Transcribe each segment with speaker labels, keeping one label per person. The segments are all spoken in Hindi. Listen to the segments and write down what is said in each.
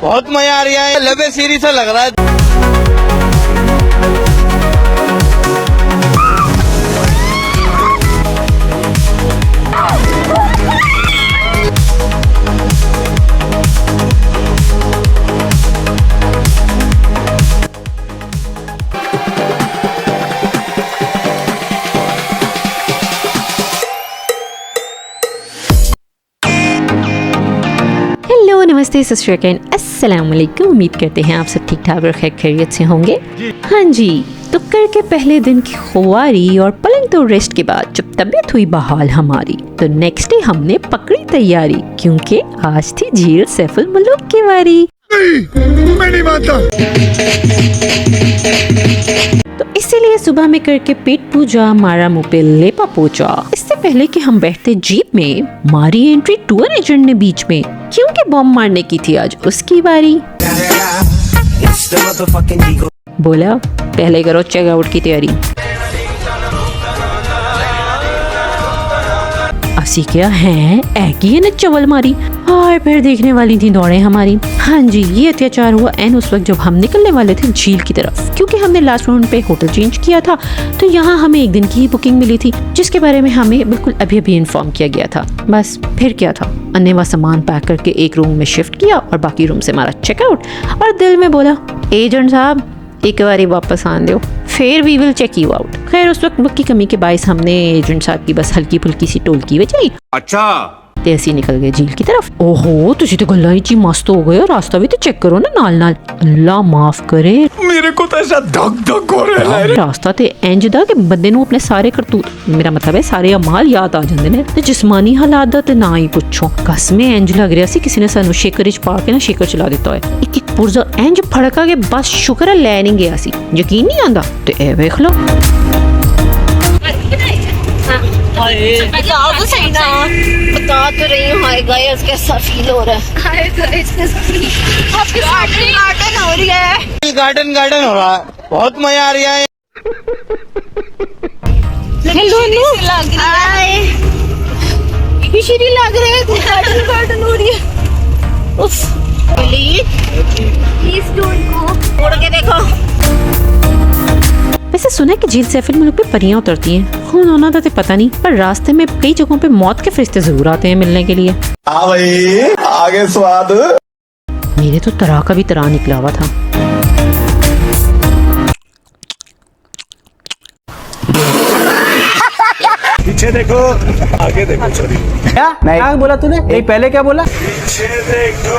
Speaker 1: बहुत मजा आ रहा है, लबे सीरी सा लग रहा है।
Speaker 2: नमस्ते, सत श्री अकाल, अस्सलाम वालेकुम। उम्मीद करते हैं आप सब ठीक ठाक और खैर खैरियत से होंगे। हाँ जी, तो कर के पहले दिन की खुआरी और पलंग तो रेस्ट के बाद जब तबीयत हुई बहाल हमारी, तो नेक्स्ट डे हमने पकड़ी तैयारी, क्योंकि आज थी झील सैफुल मुल्क की बारी।
Speaker 3: मैं नहीं मानता।
Speaker 2: तो इसीलिए सुबह में करके पेट पूजा, मारा मुँह पे लेपा पोचा। इससे पहले कि हम बैठते जीप में, मारी एंट्री टूर एजेंट ने बीच में, क्योंकि बॉम्ब मारने की थी आज उसकी बारी। बोला पहले करो चेकआउट की तैयारी। असी क्या है ऐकी ने चवल मारी और फिर देखने वाली थी दौड़े हमारी। हाँ जी, ये अत्याचार हुआ एन उस वक्त जब हम निकलने वाले थे झील की तरफ, क्योंकि हमने लास्ट राउंड पे होटल चेंज किया था, तो यहाँ हमें एक दिन की ही बुकिंग मिली थी, जिसके बारे में हमें बिल्कुल अभी अभी इन्फॉर्म किया गया था। बस फिर क्या था, अन्य सामान पैक करके एक रूम में शिफ्ट किया और बाकी रूम से हमारा चेकआउट, और दिल में बोला एजेंट साहब एक बारी वापस आन दो, फिर we will check you out. खैर उस वक्त वक्त की कमी के बायस हमने एजेंट साहब की बस हल्की फुल्की सी टोलकी बजाई।
Speaker 3: अच्छा,
Speaker 2: ऐसे निकल गए झील की तरफ। ओहो, तुझे तो गल्ला ही मस्त हो गया, रास्ता भी तो चेक करो ना नाल नाल। अल्लाह माफ करे,
Speaker 3: मेरे को तो ऐसा धक धक हो रहा है।
Speaker 2: रास्ता ते इंज दा कि बंदे नूं अपने सारे करतूत, मेरा मतलब है सारे अमाल याद आ जांदे ने, ते जिस्मानी हालात दा ते ना ही पुछो। कसमें इंज लग रहा सी किसी ने सानू शेकर विच पा के ना शेकर चला दिता है। एक एक पुरजा इंज फड़का के बस शुक्र है लै नहीं गया सी। यकीन नहीं आंदा ते ए वेख लो।
Speaker 4: बताओ तो सही ना, बता तो रही हूँ। हाय गाइस, कैसा फील हो रहा है? हाय गाइस, आपकी गार्डन हो रही है।
Speaker 1: गार्डन गार्डन हो रहा है, बहुत मजा आ रहा है।
Speaker 4: हेलो हेलो, लग रही है फिशरी लग रही है, गार्डन गार्डन हो रही है। उफ, प्लीज डोंट गो, उड़ के देखो।
Speaker 2: वैसे सुना है कि झील सैफुल मुल्क पे परियां उतरती हैं। खून होना तो पता नहीं, पर रास्ते में कई जगहों पे मौत के फरिश्ते जरूर आते हैं मिलने के लिए।
Speaker 3: हाँ भाई, आगे स्वाद।
Speaker 2: मेरे तो तरह का भी तरह निकला हुआ था।
Speaker 3: पीछे देखो, आगे देखो। सॉरी,
Speaker 5: क्या बोला तूने? नहीं, पहले क्या बोला?
Speaker 3: पीछे देखो।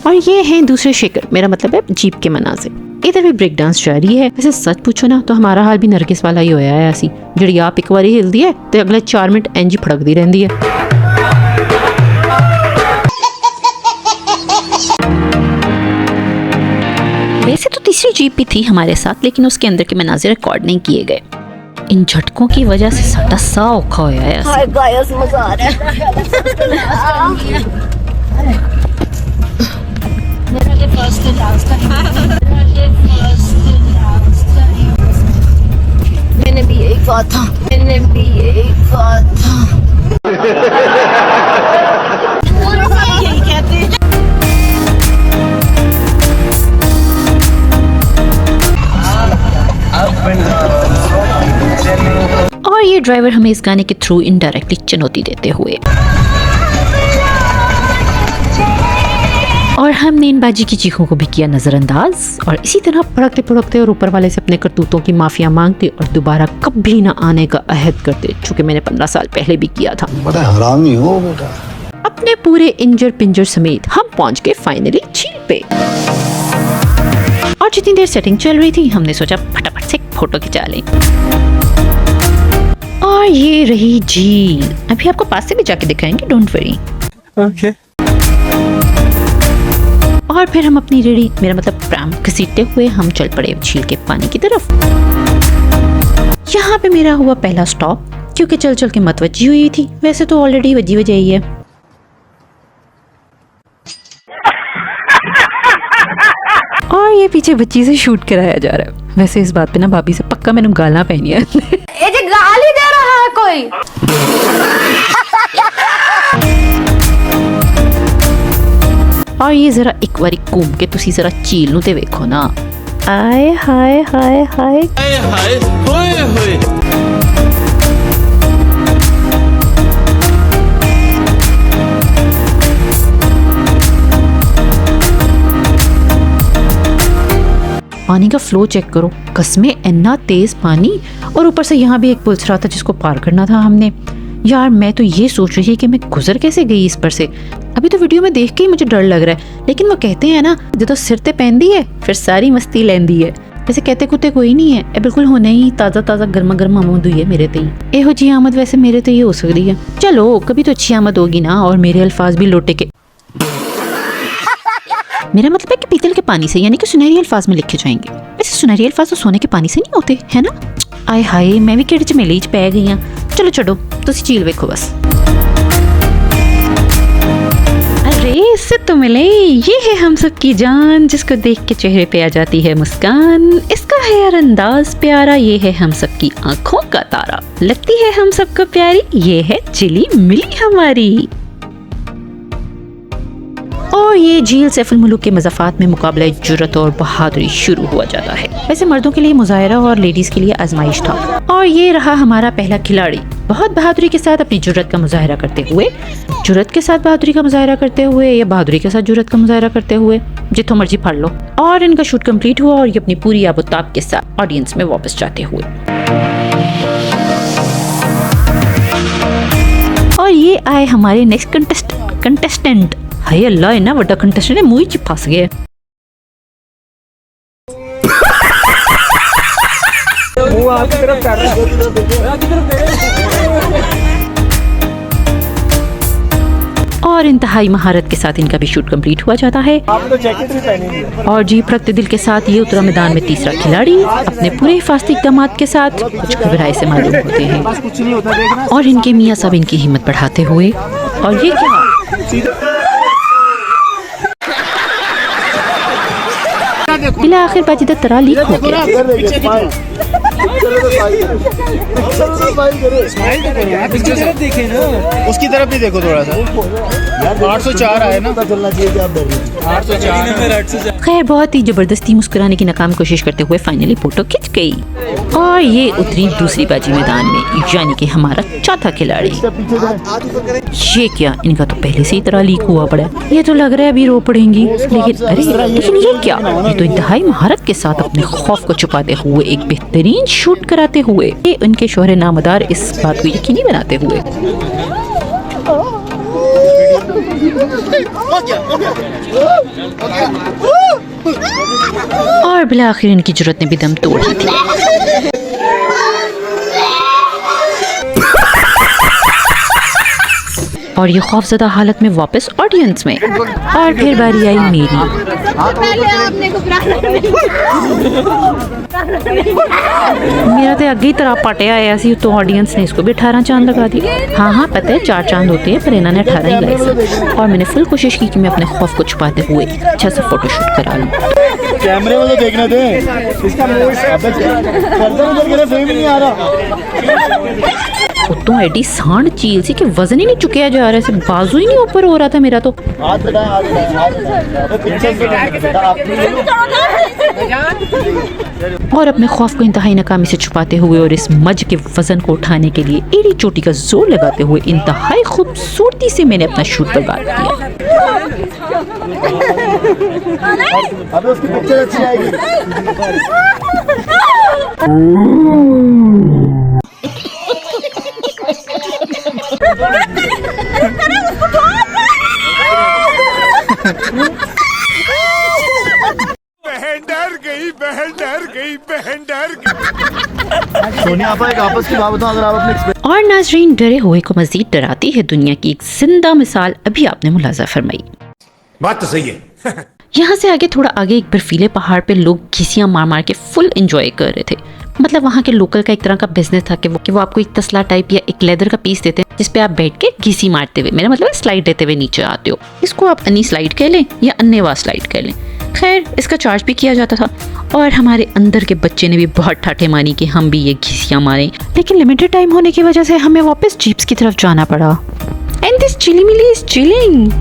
Speaker 2: और ये है दूसरे शेकर, मेरा मतलब है जीप के मनाज़िर। इधर भी ब्रेक डांस जारी है। वैसे सच पूछो ना तो हमारा हाल भी नरगिस वाला ही होया है। ऐसी जिहड़ी आप एक बारी हिलदी है तो अगले 4 मिनट इंज फड़कदी रहंदी है। वैसे तो तीसरी जीप भी थी हमारे साथ, लेकिन उसके अंदर के मनाज़िर रिकॉर्ड नहीं किए गए। इन झटकों की वजह से साटा सा औखा होया है।
Speaker 4: हाय गाइस, मजा आ रहा है। मेरा ये फर्स्ट एंड लास्ट टाइम, मैंने भी यही कहा था, मैंने भी यही कहा था। यही कहते हैं।
Speaker 2: और ये ड्राइवर हमें इस गाने के थ्रू इनडायरेक्टली चुनौती देते हुए, और हमने इन बाजी की चीखों को भी किया नजरअंदाज, और इसी तरह पड़कते पड़कते और ऊपर वाले से अपने करतूतों की माफिया मांगते और दोबारा कभी ना आने का अहद करते, चूंकि मैंने 15 साल पहले भी किया था।
Speaker 3: बड़ा हरामी हो बेटा।
Speaker 2: अपने पूरे इंजर पिंजर समेत हम पहुंच गए फाइनली झील पे। और जितनी देर सेटिंग चल रही थी, हमने सोचा फटाफट से फोटो खिंचा लें। और ये रही झील, अभी आपको पास से भी जाके दिखाएंगे, डोंट वरी।
Speaker 5: ओके।
Speaker 2: और फिर हम अपनी रेडी, मेरा मतलब प्राम घसीटते हुए हम चल पड़े झील के पानी की तरफ। यहाँ पे मेरा हुआ पहला स्टॉप, क्योंकि चल चल के मतवज्जी हुई थी। वैसे तो ऑलरेडी वजी वजाई है। और ये पीछे बच्ची से शूट कराया जा रहा है। वैसे इस बात पे ना भाभी से पक्का मैंने गाला पहनी है।
Speaker 4: ये जो गाली दे रहा है कोई। गई।
Speaker 2: और ये जरा एक बारी घूम के तुसी जरा झील नूं ते वेखो ना। आए हाय हाय हाय। पानी का फ्लो चेक करो, कसमें इतना तेज पानी, और ऊपर से यहाँ भी एक पुल रहा था जिसको पार करना था हमने। यार मैं तो ये सोच रही थी कि मैं गुजर कैसे गई इस पर से। अभी तो वीडियो में देख के ही मुझे डर लग रहा है, लेकिन वो कहते हैं ना, जो तो सिर ते पहनदी है फिर सारी मस्ती लेंदी है। वैसे कहते कुत्ते कोई नहीं है, ए बिल्कुल होने ही ताज़ा ताज़ा गर्मा गर्म आमद हुई है मेरे ते ही। एहो जी आमद वैसे मेरे ते ही हो सकती है। चलो कभी तो अच्छी आमद होगी ना, और मेरे अल्फाज भी लोटे के। मेरा मतलब है कि पीतल के पानी से, यानी कि सुनहरी अल्फाज में लिखे जाएंगे। वैसे सुनहरी अल्फाज तो सोने के पानी से नहीं होते, है ना? आय हाय, मैं भी किड़े झमेले च पै गई हाँ। चलो छोड़ो, तुसी झील वेखो बस। अरे इससे तो मिले, ये है हम सब की जान, जिसको देख के चेहरे पे आ जाती है मुस्कान। इसका है यार अंदाज प्यारा, ये है हम सब की आंखों का तारा। लगती है हम सबको प्यारी, ये है चिली मिली हमारी। और ये झील सैफुल मुल्क के मज़ाफ़ात में मुकाबला जुर्रत और बहादुरी शुरू हुआ जाता है। वैसे मर्दों के लिए मुज़ाहरा और लेडीज़ के लिए आजमाइश था। और ये रहा हमारा पहला खिलाड़ी, बहुत बहादुरी के साथ अपनी जुर्रत का मुज़ाहरा करते हुए, जुर्रत के साथ बहादुरी का मुज़ाहरा करते हुए, या बहादुरी के साथ जुर्रत का मुज़ाहरा करते हुए, जितो मर्जी पढ़ लो। और इनका शूट कंप्लीट हुआ और ये अपनी पूरी आबोताब के साथ ऑडियंस में वापस जाते हुए। और ये आए हमारे नेक्स्ट कंटेस्टेंट। हाय अल्लाह, इतना बड़ा कंटेस्टेंट है, मुंह च फंस गया।
Speaker 5: वो आपकी तरफ कर रहा
Speaker 2: और इंतहाई महारत के साथ इनका भी शूट कंप्लीट हुआ जाता है।
Speaker 5: आप तो जैकेट भी पहनेंगे।
Speaker 2: और जी भड़कते दिल के साथ ये उतरा मैदान में तीसरा खिलाड़ी, अपने पूरे हिफाजती इक़दामात के साथ कुछ घबराए से मालूम होते हैं।
Speaker 5: कुछ नहीं होता, देखना।
Speaker 2: और इनके मियाँ साहब इनकी हिम्मत बढ़ाते हुए, और ये क्या, इला आखिर बाजिदा तरा लीक हो गया।
Speaker 1: उसकी तरफ भी देखो थोड़ा सा। 804 आए ना,
Speaker 3: चलना चाहिए कि आप डर रहे हैं।
Speaker 1: 804।
Speaker 2: खैर बहुत ही जबरदस्ती मुस्कुराने की नाकाम कोशिश करते हुए फाइनली फोटो खिंच गई। और ये उतरी दूसरी बाजी मैदान में, यानी कि हमारा चौथा खिलाड़ी। ये क्या, इनका तो पहले से ही तरह लीक हुआ पड़ा है। ये तो लग रहा है अभी रो पड़ेंगी, लेकिन ये क्या, ये तो इंतहाई महारत के साथ अपने खौफ को छुपाते हुए एक बेहतरीन शूट कराते हुए, ये उनके शोहरे नामदार इस बात को यकीनी बनाते हुए। और बिला आखिर इनकी जरूरत ने भी दम तोड़ दी थी। और ये खौफजदा हालत में वापस ऑडियंस में। और फिर बारी आई मेरी।
Speaker 4: पहले आपने
Speaker 2: मेरा तो अगे ही तरह पटिया आया सी, तो ऑडियंस ने इसको भी 18 चांद लगा दिए। हाँ पता है 4 चांद होते हैं, पर इन्होंने 18 ही लगाए थे। और मैंने फुल कोशिश की कि मैं अपने खौफ को छुपाते हुए अच्छा सा फोटोशूट करा लूँ।
Speaker 3: कैमरे में तो देखने दे, इसका फ्रेम ही नहीं आ रहा।
Speaker 2: उतों एडी सांड चील सी कि वजन ही नहीं चुकिया जा रहा है, बाजू ही नहीं ऊपर हो रहा था मेरा तो।
Speaker 3: हाथ बढ़ाएं, हाथ बढ़ाएं, हाथ बढ़ाएं।
Speaker 2: और अपने खौफ को इंतहाई नाकामी से छुपाते हुए और इस मज के वजन को उठाने के लिए एड़ी चोटी का जोर लगाते हुए इंतहाई खूबसूरती से मैंने अपना शूट बर्बाद किया।
Speaker 3: अब उसकी पिक्चर अच्छी आएगी। सोनिया आपा एक आपस की बात बताओ, अगर आप अपने
Speaker 2: और नाजरीन, डरे हुए को मजीद डराती है दुनिया की एक जिंदा मिसाल अभी आपने मुलाजा फरमाई।
Speaker 6: बात तो सही है।
Speaker 2: यहाँ से आगे थोड़ा आगे एक बर्फीले पहाड़ पे लोग घिसियां मार मार के फुल एंजॉय कर रहे थे। मतलब वहाँ के लोकल का एक तरह का बिजनेस था कि वो आपको एक तसला टाइप या एक लेदर का पीस देते हैं, जिसपे आप बैठ के घिसी मारते हुए, मेरा मतलब स्लाइड देते हुए नीचे आते हो। इसको आप अन्नी स्लाइड कह लें या अन्नेवा स्लाइड कह लें। खैर इसका चार्ज भी किया जाता था और हमारे अंदर के बच्चे ने भी बहुत ठाठे मानी कि हम भी ये घिसियाँ मारें, लेकिन लिमिटेड टाइम होने की वजह से हमें वापस जीप्स की तरफ जाना पड़ा। And this chilli is chilling.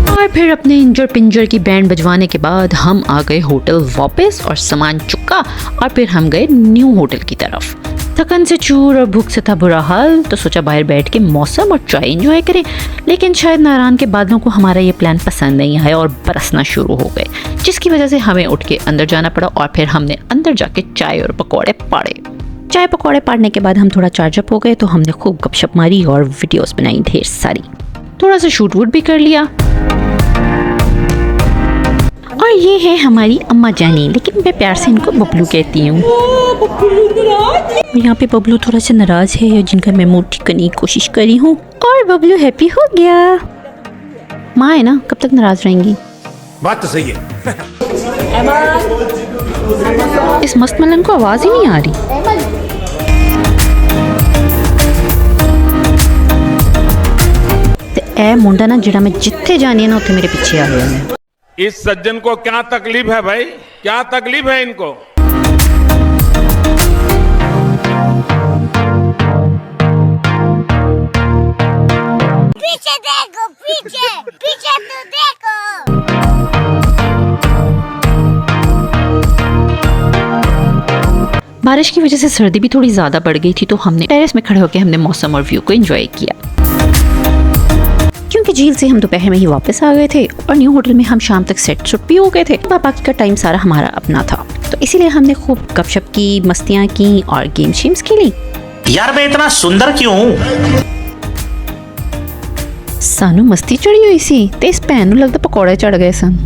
Speaker 2: और फिर अपने इंजर पिंजर की बैंड बजवाने के बाद हम आ गए होटल वापस और सामान चुका और फिर हम गए न्यू होटल की तरफ। थकन से चूर और भूख से था बुरा हाल, तो सोचा बाहर बैठ के मौसम और चाय एंजॉय करें, लेकिन शायद नारायण के बादलों को हमारा ये प्लान पसंद नहीं आया और बरसना शुरू हो गए, जिसकी वजह से हमें उठ के अंदर जाना पड़ा और फिर हमने अंदर जाके चाय और पकौड़े पाड़े। चाय पकौड़े पाड़ने के बाद हम थोड़ा चार्जअप हो गए, तो हमने खूब गपशप मारी और वीडियोस बनाई ढेर सारी, थोड़ा सा शूट वूट भी कर लिया। और ये है हमारी अम्मा जानी, लेकिन मैं प्यार से इनको बबलू कहती हूँ। यहाँ पे बबलू थोड़ा सा नाराज है, जिनका मैं मूड ठीक करने की कोशिश करी हूँ, और बबलू हैप्पी हो गया। माँ है ना, कब तक नाराज रहेंगी।
Speaker 6: बात तो सही है।
Speaker 2: इस मस्त मलन को आवाज ही नहीं आ रही। ए मुंडा ना जिड़ा मैं जिथे जानी है ना उथे मेरे पीछे आ गया है।
Speaker 7: इस सज्जन को क्या तकलीफ है भाई, क्या तकलीफ है इनको।
Speaker 4: पीछे देखो, पीछे पीछे तो देखो।
Speaker 2: बारिश की वजह से सर्दी भी थोड़ी ज्यादा बढ़ गई थी, तो हमने टेरेस में खड़े होकर हमने मौसम और व्यू को एंजॉय किया। क्योंकि झील से हम दोपहर में ही वापस आ गए थे और न्यू होटल में हम शाम तक सेट सुट भी हो गए थे, बाकी का टाइम सारा हमारा अपना था, तो इसीलिए हमने खूब गपशप की, मस्तियाँ की और गेम शेम्स खेली।
Speaker 8: यार मैं इतना सुंदर क्यों हूँ?
Speaker 2: सानू मस्ती चढ़ी हुई सी ते इस भैन नूं लगदा पकौड़े चढ़ गए सन।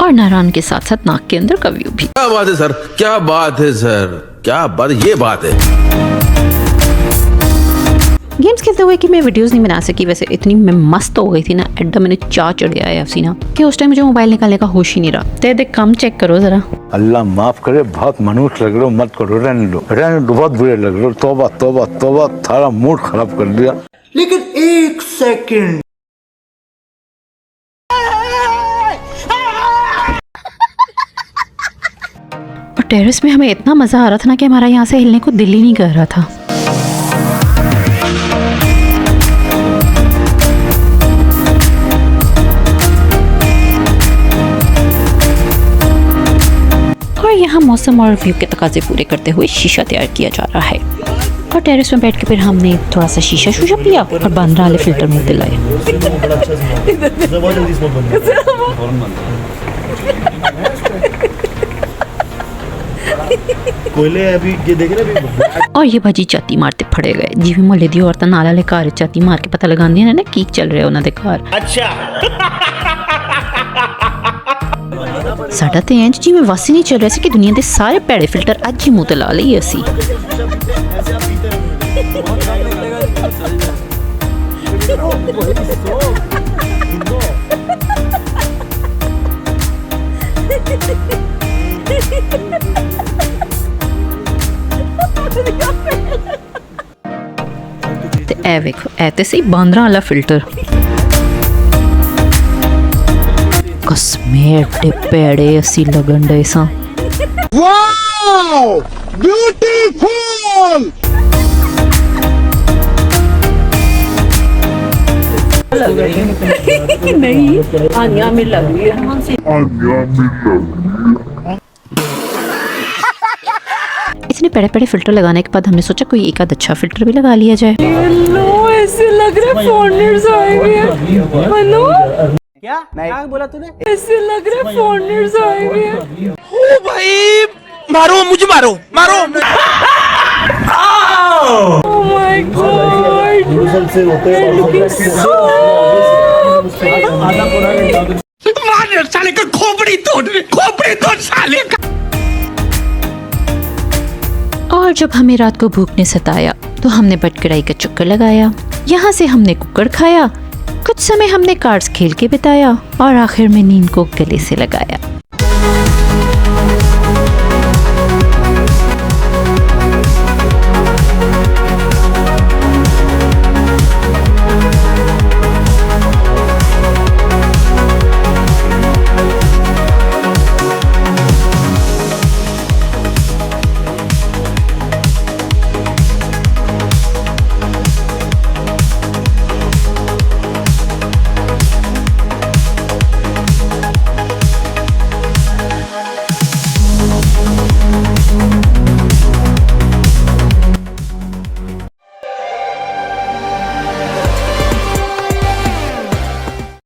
Speaker 2: और नारायण के साथ साथ नाक के अंदर का व्यू भी।
Speaker 1: क्या बात है सर, क्या बात है सर, क्या बात, ये बात है।
Speaker 2: गेम्स खेलते हुए कि मैं वीडियोस नहीं बना सकी, वैसे इतनी मैं मस्त हो गई थी ना, एड्डा मैंने चाह चढ़ गया है हसीना कि उस टाइम मुझे मोबाइल निकालने का होश ही नहीं रहा। ते देख कम चेक करो जरा।
Speaker 3: अल्लाह माफ करे, बहुत मनुष्य लग रहे हो, मत करो, रहने दो, बहुत बुरे लग रहे हो। तौबा तौबा तौबा, थारा मूड खराब कर दिया।
Speaker 5: लेकिन एक सेकंड,
Speaker 2: और टेरेस में हमें इतना मजा आ रहा था ना कि हमारा यहाँ से हिलने को दिल ही नहीं कर रहा था। और यहाँ मौसम और व्यू के तकाजे पूरे करते हुए शीशा तैयार किया जा रहा है, और टेरेस में बैठ के फिर हमने थोड़ा सा शीशा शूशा पिया और बांद्रा वाले फिल्टर में दिलाए।
Speaker 3: कोयले अभी ये देख रहे
Speaker 2: और ये भाजी चाती मारते फड़े गए, जिवें मोहल्ले दी औरतां नाल वाले घर चाती मार के पता लगांदियां ने ना की चल रहा उन्हां दे घर। साडा ते इंज जिवें वस ही नहीं चल रहा सी कि दुनिया दे सारे भैड़े फिल्टर अज ही मूंह ते ला लईए असी। ते ए वेखो, ए ते सही बांद्रा वाला फिल्टर। कसमे एडे पैड़े असी लगन डे सा।
Speaker 3: Wow beautiful.
Speaker 2: नहीं आनिया में लग रही है। इतने बड़े बड़े फिल्टर लगाने के बाद हमने सोचा कोई एक आध अच्छा फिल्टर भी लगा लिया जाए।
Speaker 9: ऐसे लग रहा है फॉरेनर्स आएंगे। मनु
Speaker 5: क्या बोला तूने?
Speaker 9: ऐसे लग रहा है फॉरेनर्स आएंगे।
Speaker 1: ओ भाई, मारो मुझे, मारो मारो।
Speaker 9: ओह माय गॉड,
Speaker 3: से होते
Speaker 6: मार साले का खोपड़ी तोड़ साले का।
Speaker 2: और जब हमें रात को भूख ने सताया तो हमने बटकराई का चक्कर लगाया। यहाँ से हमने कुकर खाया, कुछ समय हमने कार्ड्स खेल के बिताया और आखिर में नींद को गले से लगाया।